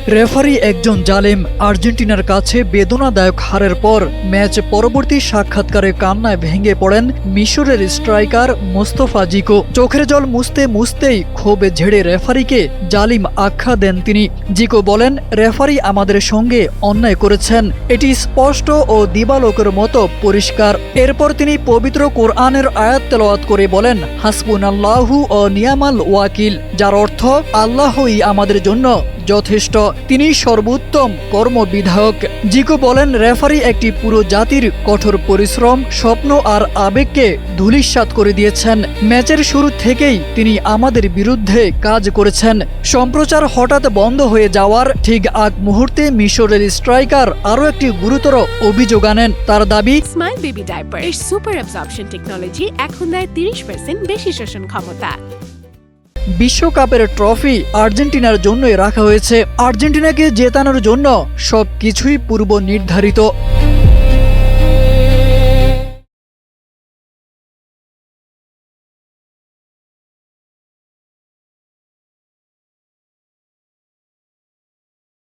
Referee একজন জালেম। আর্জেন্টিনার কাছে বেদনাদায়ক হারের পর ম্যাচ পরবর্তী সাক্ষাৎকারে কান্নায় ভেঙে পড়েন মিশরের স্ট্রাইকার মোস্তফা জিকো। চোখের জল মুছতে মুছতেই ক্ষোভে ঝেড়ে রেফারিকে জালিম আখ্যা দেন তিনি। জিকো বলেন, রেফারি আমাদের সঙ্গে অন্যায় করেছেন, এটি স্পষ্ট ও দিবালোকের মতো পরিষ্কার। এরপর তিনি পবিত্র কোরআনের আয়াত তেলাওয়াত করে বলেন, হাসবুনাল্লাহু ও নিয়ামাল ওয়াকিল, যার অর্থ আল্লাহই আমাদের জন্য যথেষ্ট, তিনি সর্বোত্তম কর্মবিধায়ক। জিকো বলেন, রেফারি একটি পুরো জাতির কঠোর পরিশ্রম, স্বপ্ন আর আবেগকে ধূলিসাৎ করে দিয়েছেন। ম্যাচের শুরু থেকেই তিনি আমাদের বিরুদ্ধে কাজ করেছেন। সম্প্রচার হঠাৎ বন্ধ হয়ে যাওয়ার ঠিক আগ মুহূর্তে মিশরের স্ট্রাইকার আরও একটি গুরুতর অভিযোগ আনেন। তার দাবি, স্মাইল বেবি ডায়াপার এর সুপার অ্যাবজর্পশন টেকনোলজি এখন দেয় 30% বেশি শোষণ ক্ষমতা। বিশ্বকাপের ট্রফি আর্জেন্টিনার জন্যই রাখা হয়েছে। আর্জেন্টিনাকে জেতানোর জন্য সবকিছুই পূর্ব নির্ধারিত।